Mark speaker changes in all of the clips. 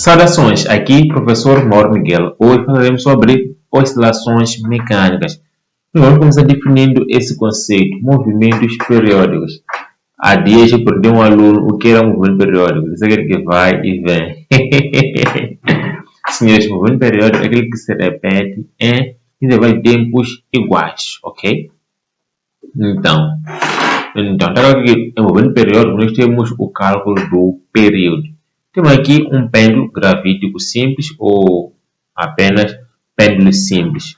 Speaker 1: Saudações, aqui professor Mauro Miguel. Hoje falaremos sobre oscilações mecânicas. Vamos começar definindo esse conceito, movimentos periódicos. Há dias eu perdi um aluno o que era um movimento periódico. Isso é aquele que vai e vem. Senhores, movimento periódico é aquele que se repete em intervalos de tempos iguais, ok? Então, aqui em movimento periódico nós temos o cálculo do período. Temos aqui um pêndulo gravítico simples ou apenas pêndulo simples.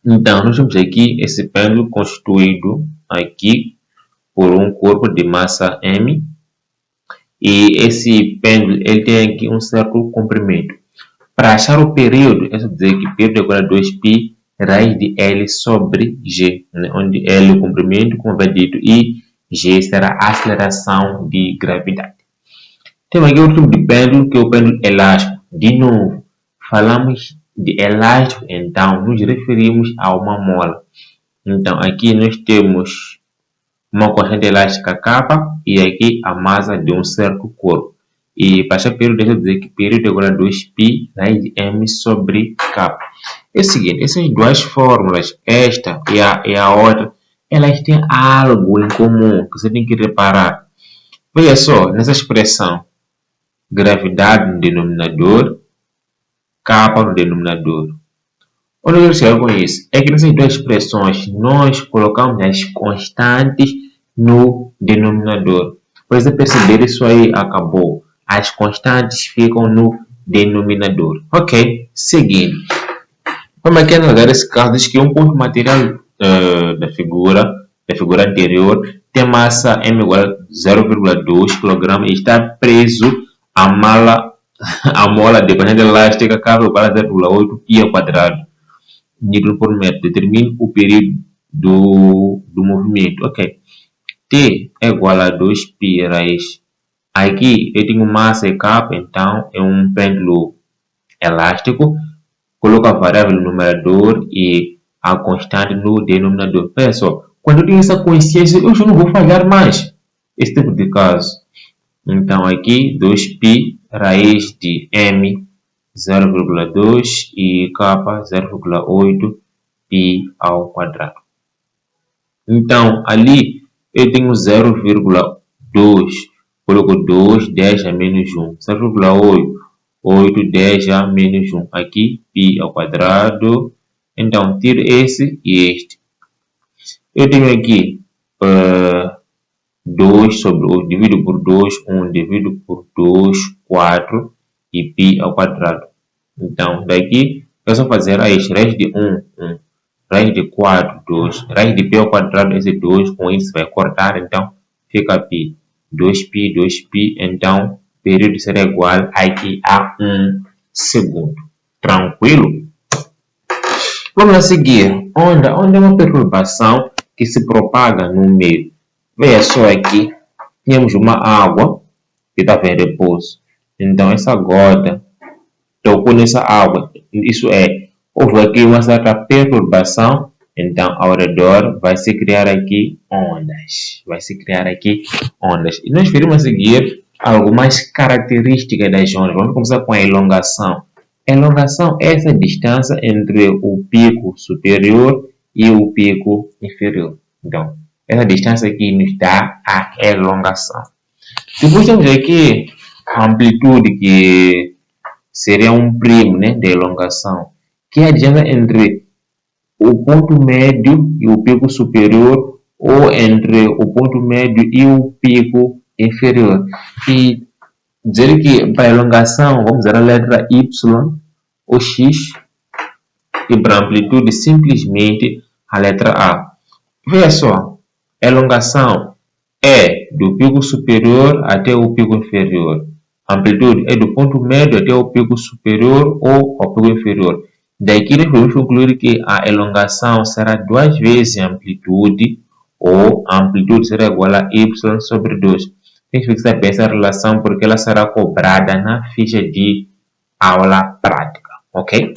Speaker 1: Então, nós temos aqui esse pêndulo constituído aqui por um corpo de massa M. E esse pêndulo ele tem aqui um certo comprimento. Para achar o período, é só dizer que o período é igual a 2π raiz de L sobre G, né? Onde L é o comprimento, como vai dito, e G será a aceleração de gravidade. Temos aqui outro tipo de pêndulo, que é o pêndulo elástico. De novo, falamos de elástico, então nos referimos a uma mola. Então, aqui nós temos uma corrente elástica K e aqui a massa de um certo corpo. E para achar período, deixa eu dizer que período é igual a 2π raiz de M sobre K. É o seguinte, essas duas fórmulas, esta e a outra, elas têm algo em comum que você tem que reparar. Veja só, nessa expressão, gravidade no denominador, K no denominador. Onde eu quero chegar com isso? É que nessas duas expressões nós colocamos as constantes no denominador. Para você perceber, isso aí acabou. As constantes ficam no denominador. Ok, seguindo. Vamos aqui analisar esse caso. Diz que um ponto material da figura anterior tem massa M igual a 0,2 kg e está preso a mola de corrente elástica K igual a 0,8 π ao quadrado. Newton por metro. Determine o período do movimento. Ok. T é igual a 2π raiz. Aqui eu tenho massa K, então é um pêndulo elástico. Coloco a variável no numerador e a constante no denominador. Olha só, quando eu tenho essa consciência, eu já não vou falhar mais. Esse tipo de caso. Então aqui 2π raiz de M 0,2 e K 0,8 π ao quadrado. Então ali eu tenho 0,2, coloco 2, 10 a menos 1, 0,8, 8, 10 a menos 1, aqui π ao quadrado. Então tiro esse e este. Eu tenho aqui 2 sobre 8, divido por 2, 1, divido por 2, 4 e π ao quadrado. Então, daqui, é só fazer raiz de 1, 1, raiz de 4, 2, raiz de π ao quadrado, esse 2, com isso vai cortar, então fica π, 2π, 2π, então, período será igual aqui a 1 segundo. Tranquilo? Vamos a seguir. Onda é uma perturbação que se propaga no meio. Veja só aqui, temos uma água que estava em repouso. Então, essa gota tocou nessa água. Isso é, houve aqui uma certa perturbação. Então, ao redor vai se criar aqui ondas. E nós queremos seguir algumas características das ondas. Vamos começar com a elongação. Elongação é essa distância entre o pico superior e o pico inferior. Então, essa distância aqui nos dá a elongação. Depois temos aqui a amplitude, que seria um primo, né, da elongação, que é a distância entre o ponto médio e o pico superior, ou entre o ponto médio e o pico inferior. E dizer que para a elongação vamos usar a letra Y ou X, e para a amplitude simplesmente a letra A. Veja só, a elongação é do pico superior até o pico inferior. A amplitude é do ponto médio até o pico superior ou ao pico inferior. Daqui nós podemos concluir que a elongação será 2 vezes a amplitude, ou a amplitude será igual a Y sobre 2. Tem que fixar bem essa relação porque ela será cobrada na ficha de aula prática, ok?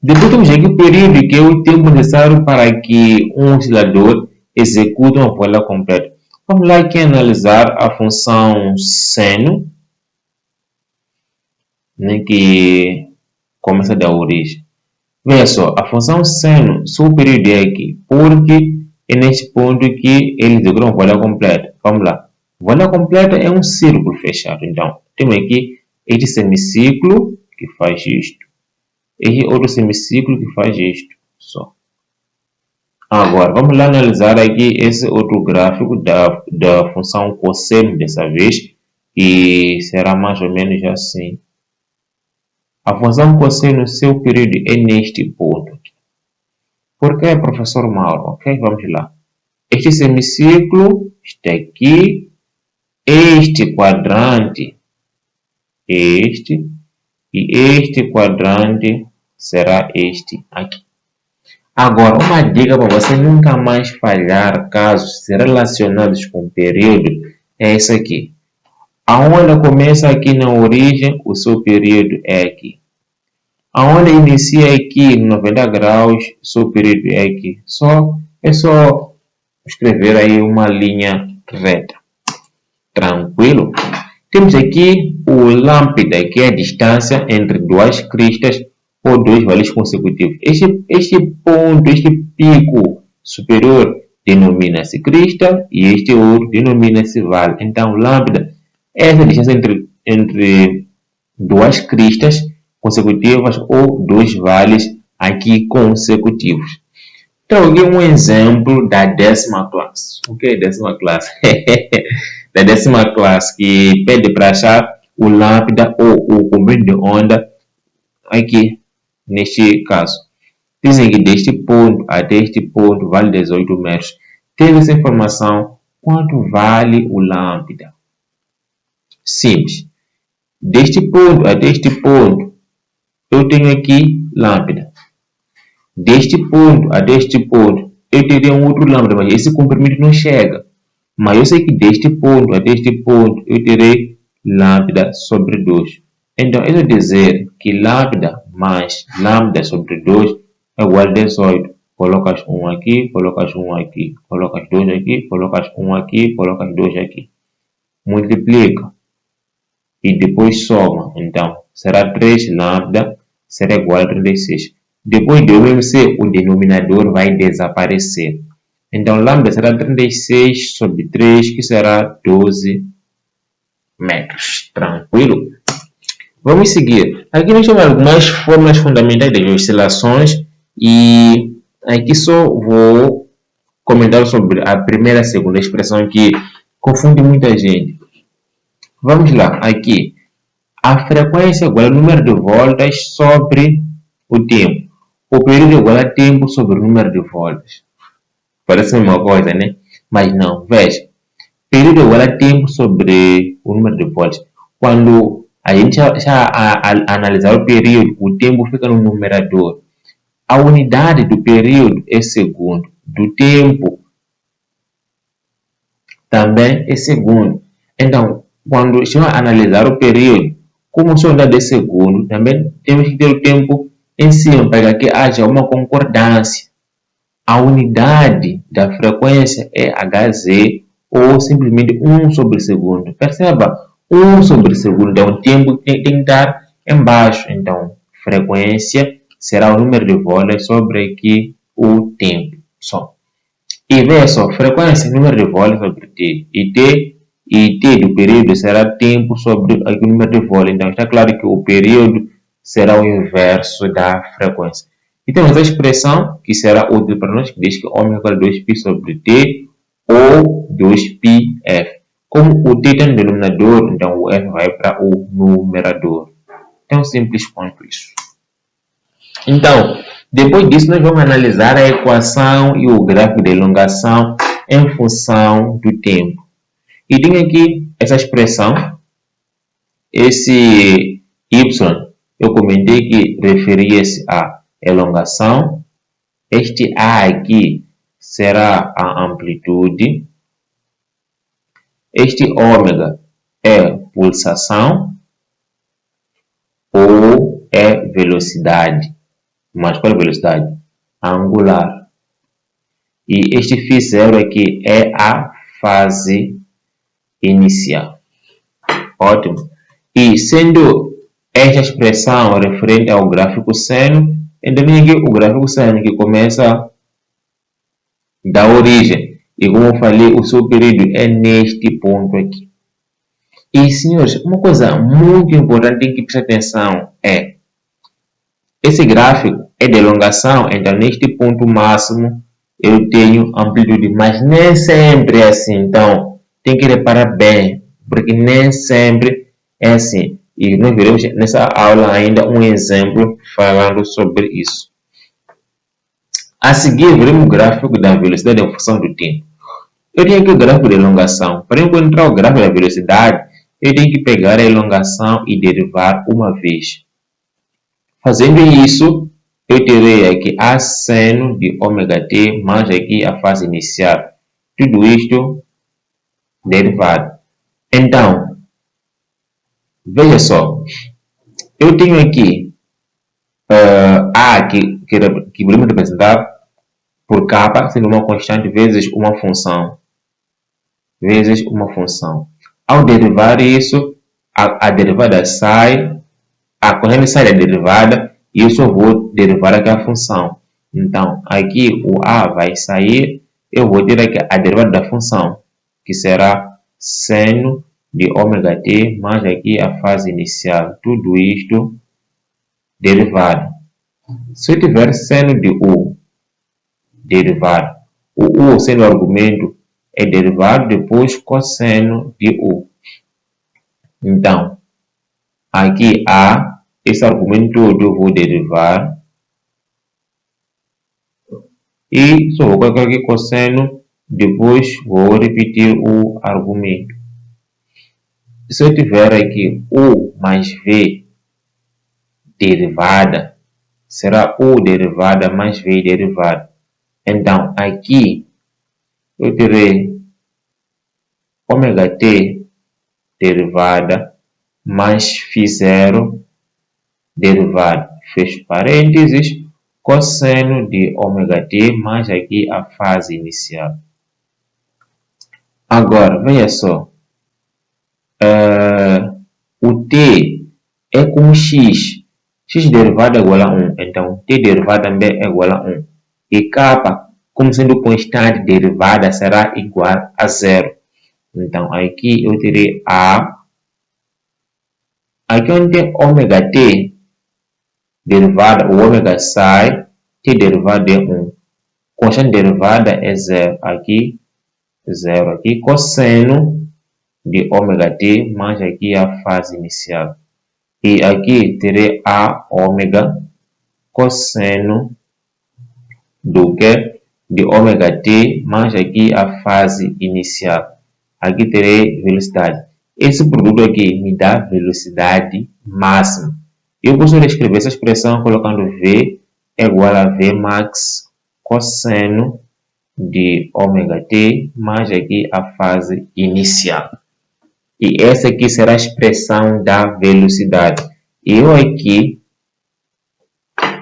Speaker 1: Depois temos aqui o período, que é o tempo necessário para que um oscilador execute uma volta completa. Vamos lá aqui analisar a função seno né, que começa da origem. Veja só, a função seno, seu período é aqui, porque é neste ponto que eles decoram valor completa. Vamos lá. Valor completa é um círculo fechado. Então, temos aqui este semiciclo que faz isto. Este outro semiciclo que faz isto. Só. Agora, vamos lá analisar aqui esse outro gráfico da função cosseno dessa vez, que será mais ou menos assim. A função cosseno, seu período é neste ponto. Por que, professor Mauro? Ok, vamos lá. Este semiciclo está aqui. Este quadrante, este, e este quadrante será este aqui. Agora, uma dica para você nunca mais falhar casos relacionados com o período é essa aqui. Aonde começa aqui na origem, o seu período é aqui. Aonde inicia aqui 90 graus, o seu período é aqui. É só escrever aí uma linha reta. Tranquilo? Temos aqui o lambda, que é a distância entre duas cristas ou dois vales consecutivos. Este ponto, este pico superior denomina-se crista e este outro denomina-se vale. Então, lambda é essa distância entre duas cristas consecutivas ou dois vales aqui consecutivos. Então, aqui um exemplo da 10ª classe. O que é 10ª classe? Da 10ª classe, que pede para achar o lambda ou o comprimento de onda aqui, neste caso. Dizem que deste ponto até este ponto vale 18 metros. Tendo essa informação, quanto vale o lambda? Simples. Deste ponto até este ponto, eu tenho aqui lambda. Deste ponto até este ponto, eu teria um outro lambda, mas esse comprimento não chega. Mas eu sei que deste ponto até este ponto, eu terei lambda sobre 2. Então, isso quer dizer que lambda mais lambda sobre 2 é igual a 18. Colocas 1 aqui, colocas 1 aqui, colocas 2 aqui, colocas 1 aqui, colocas 2 aqui. Multiplica. E depois soma. Então, será 3 lambda, será igual a 36. Depois de UMC, o denominador vai desaparecer. Então, lambda será 36 sobre 3, que será 12 metros. Tranquilo? Vamos seguir. Aqui nós temos algumas fórmulas fundamentais das oscilações e aqui só vou comentar sobre a primeira e a segunda expressão que confunde muita gente. Vamos lá, aqui. A frequência é igual ao número de voltas sobre o tempo. O período é igual a tempo sobre o número de voltas. Parece a mesma coisa, né? Mas não, veja. Período é igual a tempo sobre o número de voltas. Quando a gente já analisar o período, o tempo fica no numerador. A unidade do período é segundo. Do tempo também é segundo. Então, quando estamos a analisar o período, como sua unidade é segundo, também temos que ter o tempo em cima para que haja uma concordância. A unidade da frequência é Hz ou simplesmente 1 sobre segundo. Perceba, 1 sobre segundo é um tempo que tem que estar embaixo. Então, frequência será o número de voltas sobre aqui o tempo. Só. E veja só, frequência, número de voltas sobre t. E t do período será tempo sobre o número de voltas. Então, está claro que o período será o inverso da frequência. E temos a expressão que será útil para nós, que diz que ω igual a 2π sobre t ou 2πf. Como o t está no denominador, então o f vai para o numerador. Tão simples quanto isso. Então, depois disso, nós vamos analisar a equação e o gráfico de elongação em função do tempo. E tem aqui essa expressão, esse y, eu comentei que referia-se à elongação. Este A aqui será a amplitude. Este ômega é pulsação ou é velocidade. Mas qual é a velocidade? Angular. E este φ0 aqui é a fase inicial. Ótimo. E sendo esta expressão referente ao gráfico seno, então aqui o gráfico seno que começa da origem, e como eu falei, o seu período é neste ponto aqui. E, senhores, uma coisa muito importante que prestar atenção é esse gráfico é de elongação, então neste ponto máximo eu tenho amplitude, mas nem sempre é assim. Então, tem que reparar bem, porque nem sempre é assim. E nós veremos nessa aula ainda um exemplo falando sobre isso. A seguir, veremos o gráfico da velocidade em função do tempo. Eu tenho aqui o gráfico de elongação. Para encontrar o gráfico da velocidade, eu tenho que pegar a elongação e derivar uma vez. Fazendo isso, eu terei aqui a seno de ômega t mais aqui a fase inicial. Tudo isto derivado. Então, veja só. Eu tenho aqui A que podemos representar por k, sendo uma constante vezes uma função. Vezes uma função. Ao derivar isso, a derivada sai, a corrente sai da derivada e eu só vou derivar aqui a função. Então, aqui o A vai sair, eu vou ter aqui a derivada da função, que será seno de ômega t mais aqui a fase inicial. Tudo isto derivado. Se eu tiver seno de U derivado, o U sendo o argumento é derivado, depois cosseno de U. Então, aqui A, esse argumento todo eu vou derivar. E só vou colocar aqui cosseno, depois vou repetir o argumento. Se eu tiver aqui U mais V derivada, será U derivada mais V derivada. Então, aqui eu terei ômega t derivada mais φ0 derivado, fecho parênteses, cosseno de ômega t mais aqui a fase inicial. Agora, veja só, o t é como x, x derivado é igual a 1, então t derivado também é igual a 1. E k, como sendo constante derivada, será igual a 0. Então, aqui eu terei A. Aqui onde tem ômega t derivada, o ômega sai, t derivada é 1. Constante derivada é 0. Aqui, 0. Aqui, cosseno de ômega t mais aqui a fase inicial. E aqui terei A ômega cosseno do que? De ômega t mais aqui a fase inicial. Aqui terei velocidade. Esse produto aqui me dá velocidade máxima. Eu posso escrever essa expressão colocando V é igual a V max cosseno de ômega t mais aqui a fase inicial. E essa aqui será a expressão da velocidade. Eu aqui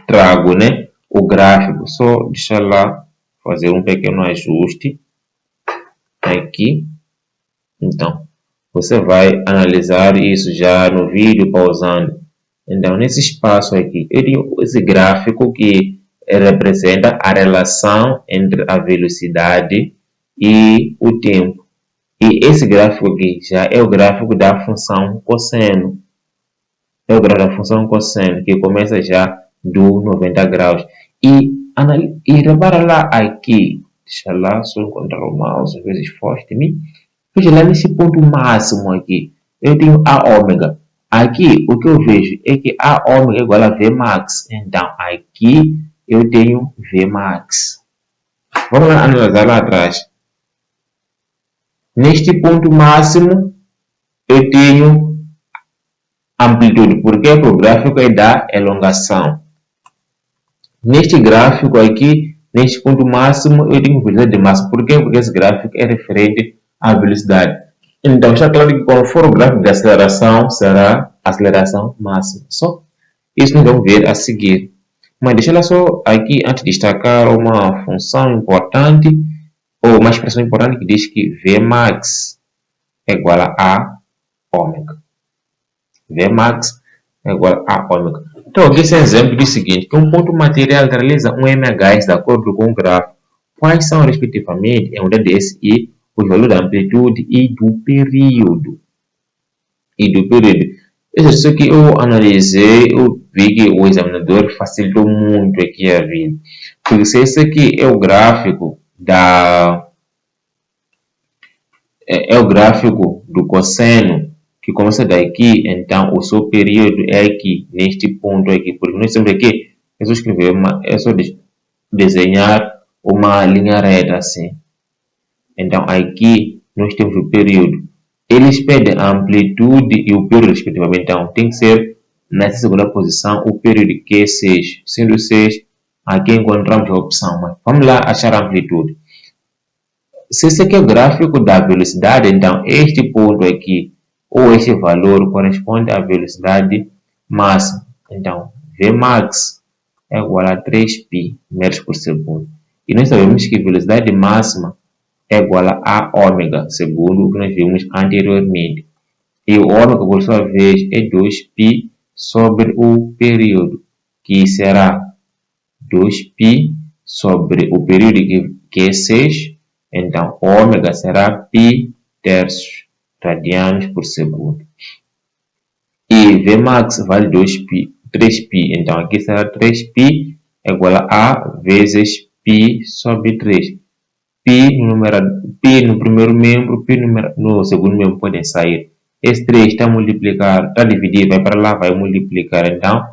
Speaker 1: trago, né, o gráfico. Só deixa lá fazer um pequeno ajuste aqui. Então, você vai analisar isso já no vídeo pausando. Então, nesse espaço aqui, eu tenho esse gráfico que representa a relação entre a velocidade e o tempo. E esse gráfico aqui já é o gráfico da função cosseno. É o gráfico da função cosseno, que começa já do 90 graus. E repara lá aqui, deixa lá, só encontrar o mouse, às vezes foge de mim. Veja lá nesse ponto máximo aqui, eu tenho A ômega. Aqui, o que eu vejo é que A ômega é igual a V max. Então, aqui eu tenho V max. Vamos lá analisar lá atrás. Neste ponto máximo, eu tenho amplitude, porque o gráfico é da elongação. Neste gráfico aqui, neste ponto máximo, eu tenho velocidade máxima. Por quê? Porque esse gráfico é referente à velocidade. Então, está claro que quando for o gráfico de aceleração, será a aceleração máxima. Só isso nós vamos ver a seguir. Mas deixa eu só aqui, antes de destacar uma função importante, ou uma expressão importante que diz que Vmax é igual a ômega. Vmax é igual a ômega. Então, aqui esse exemplo diz o seguinte, que um ponto material realiza um MHS de acordo com o gráfico. Quais são, respectivamente, a unidade SI, os valores da amplitude e do período? Isso aqui eu analisei, eu vi que o examinador facilitou muito aqui a vida. Porque se esse aqui é o gráfico do cosseno, que começa daqui, então o seu período é aqui, neste ponto aqui. Porque nós temos aqui, é só escrever, é só desenhar uma linha reta assim. Então aqui nós temos o período. Eles pedem a amplitude e o período respectivamente. Então tem que ser nessa segunda posição o período que é 6. Sendo 6, aqui encontramos a opção. Mas vamos lá achar a amplitude. Se esse aqui é o gráfico da velocidade, então este ponto aqui, ou este valor, corresponde à velocidade máxima. Então, Vmax é igual a 3π metros por segundo. E nós sabemos que a velocidade máxima é igual a ômega, segundo o que nós vimos anteriormente. E o ômega, por sua vez, é 2π sobre o período, que será 2π sobre o período que é 6. Então, ômega será π terços radianos por segundo. E Vmax vale 3π. Então, aqui será 3π igual a vezes π sobre 3. Π no primeiro membro, π no segundo membro podem sair. Esse 3 está a multiplicar, está a dividir, vai para lá, vai multiplicar. Então,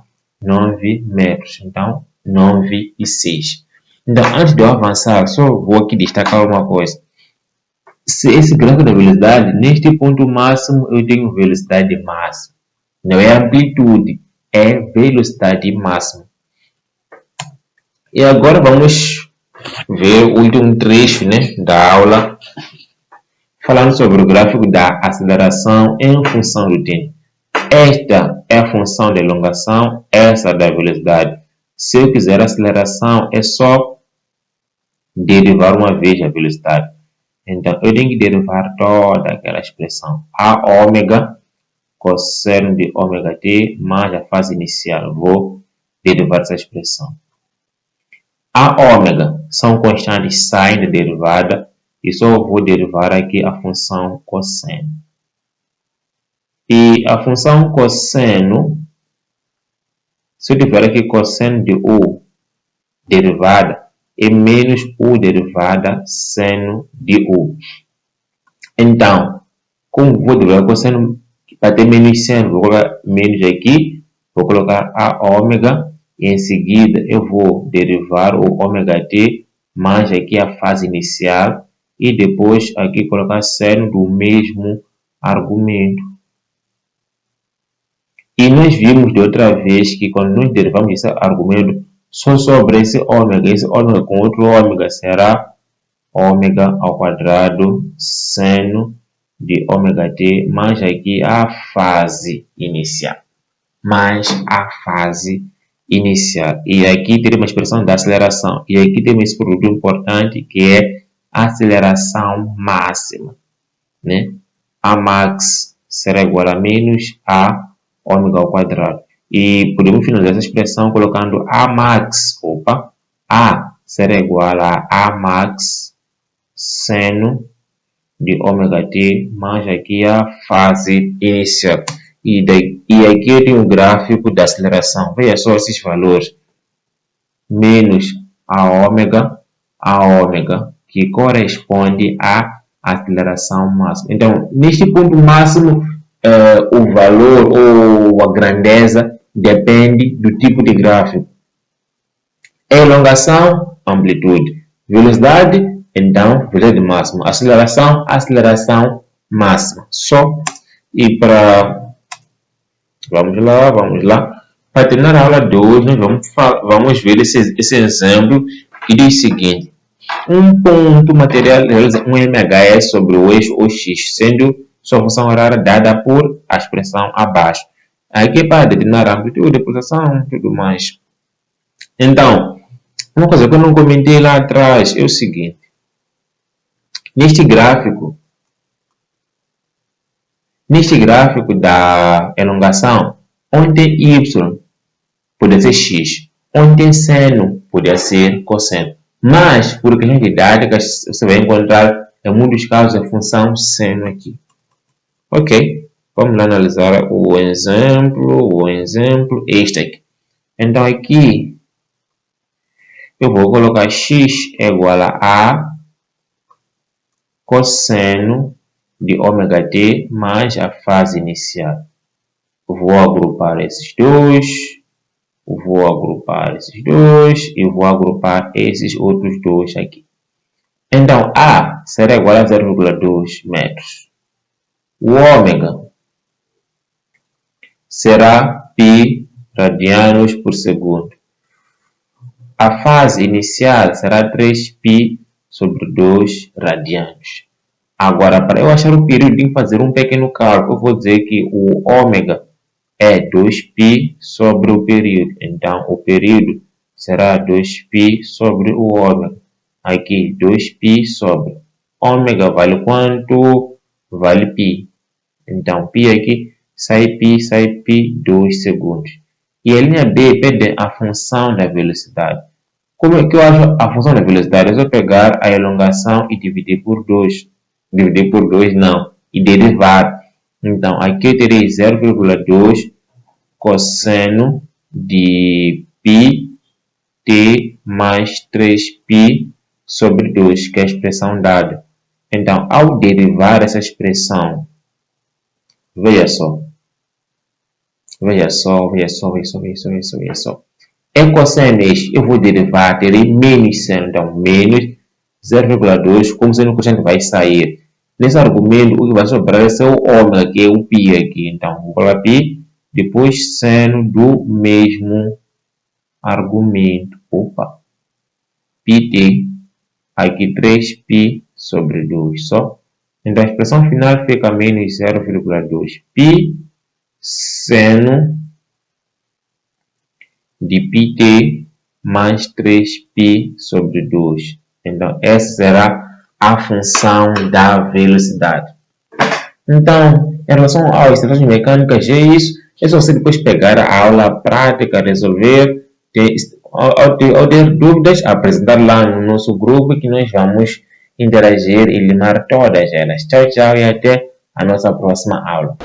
Speaker 1: 9 metros. Então, 9 e 6. Então, antes de eu avançar, só vou aqui destacar uma coisa. Se esse gráfico da velocidade, neste ponto máximo, eu tenho velocidade máxima. Não é amplitude, é velocidade máxima. E agora vamos ver o último trecho, né, da aula, falando sobre o gráfico da aceleração em função do tempo. Esta é a função de elongação, essa da velocidade. Se eu quiser aceleração, é só derivar uma vez a velocidade. Então, eu tenho que derivar toda aquela expressão. A ômega, cosseno de ômega t, mais a fase inicial. Vou derivar essa expressão. A ômega são constantes sin da derivada e só vou derivar aqui a função cosseno. E a função cosseno, se eu tiver aqui cosseno de u derivada, é menos u derivada seno de u. Então, como vou derivar cosseno para ter menos seno, vou colocar menos aqui, vou colocar a ômega. E em seguida eu vou derivar o ômega t mais aqui a fase inicial e depois aqui colocar seno do mesmo argumento. E nós vimos de outra vez que quando nós derivamos esse argumento só sobre esse ômega com outro ômega será ômega ao quadrado seno de ômega t mais aqui a fase inicial. E aqui teremos uma expressão da aceleração. E aqui temos esse produto importante que é a aceleração máxima, né? A max será igual a menos a ômega ao quadrado. E podemos finalizar essa expressão colocando a max. A será igual a max seno de ômega t mais aqui a fase inicial. E aqui eu tenho um gráfico da aceleração. Veja só esses valores. Menos a ômega, que corresponde à aceleração máxima. Então, neste ponto máximo, o valor ou a grandeza depende do tipo de gráfico. Elongação, amplitude. Velocidade, então, velocidade máxima. Aceleração máxima. Só. E para... Vamos lá. Para terminar a aula 2, nós vamos ver esse exemplo que diz o seguinte. Um ponto material realiza um MHS sobre o eixo OX, sendo sua função horária dada por a expressão abaixo. Aqui para determinar a amplitude, pulsação e tudo mais. Então, uma coisa que eu não comentei lá atrás é o seguinte. Neste gráfico da elongação, Onde tem y, pode ser x. Onde tem seno, pode ser cosseno. Mas, por questões didáticas, você vai encontrar, em muitos casos, a função seno aqui. Ok? Vamos lá analisar o exemplo, este aqui. Então, aqui, eu vou colocar x é igual a cosseno de ômega t mais a fase inicial. Eu vou agrupar esses dois, e vou agrupar esses outros dois aqui. Então, A será igual a 0,2 metros. O ômega será π radianos por segundo. A fase inicial será 3π sobre 2 radianos. Agora, para eu achar o período, tenho que fazer um pequeno cálculo. Eu vou dizer que o ômega é 2π sobre o período. Então, o período será 2π sobre o ômega. Aqui, 2π sobre. Ômega vale quanto? Vale π. Então, π aqui, sai π, 2 segundos. E a linha B pede a função da velocidade. Como é que eu acho a função da velocidade? É só pegar a elongação e dividir por 2. Dividir por 2 não, e derivar. Então, aqui eu terei 0,2 cosseno de πt mais 3π sobre 2, que é a expressão dada. Então, ao derivar essa expressão, veja só. Em cosseno eu vou derivar, terei menos seno. Então, menos 0,2, como sendo cosseno vai sair. Nesse argumento, o que vai sobrar é o ômega, que é o π aqui. Então, vou colocar π, depois seno do mesmo argumento. Pt, aqui 3π sobre 2 só. Então, a expressão final fica menos 0,2 π seno de pt mais 3π sobre 2. Então, essa será a função da velocidade. Então, em relação às estratégias mecânicas, é isso. É só você depois pegar a aula prática, resolver. Ao ter dúvidas, apresentar lá no nosso grupo que nós vamos interagir e limar todas elas. Tchau, tchau e até a nossa próxima aula.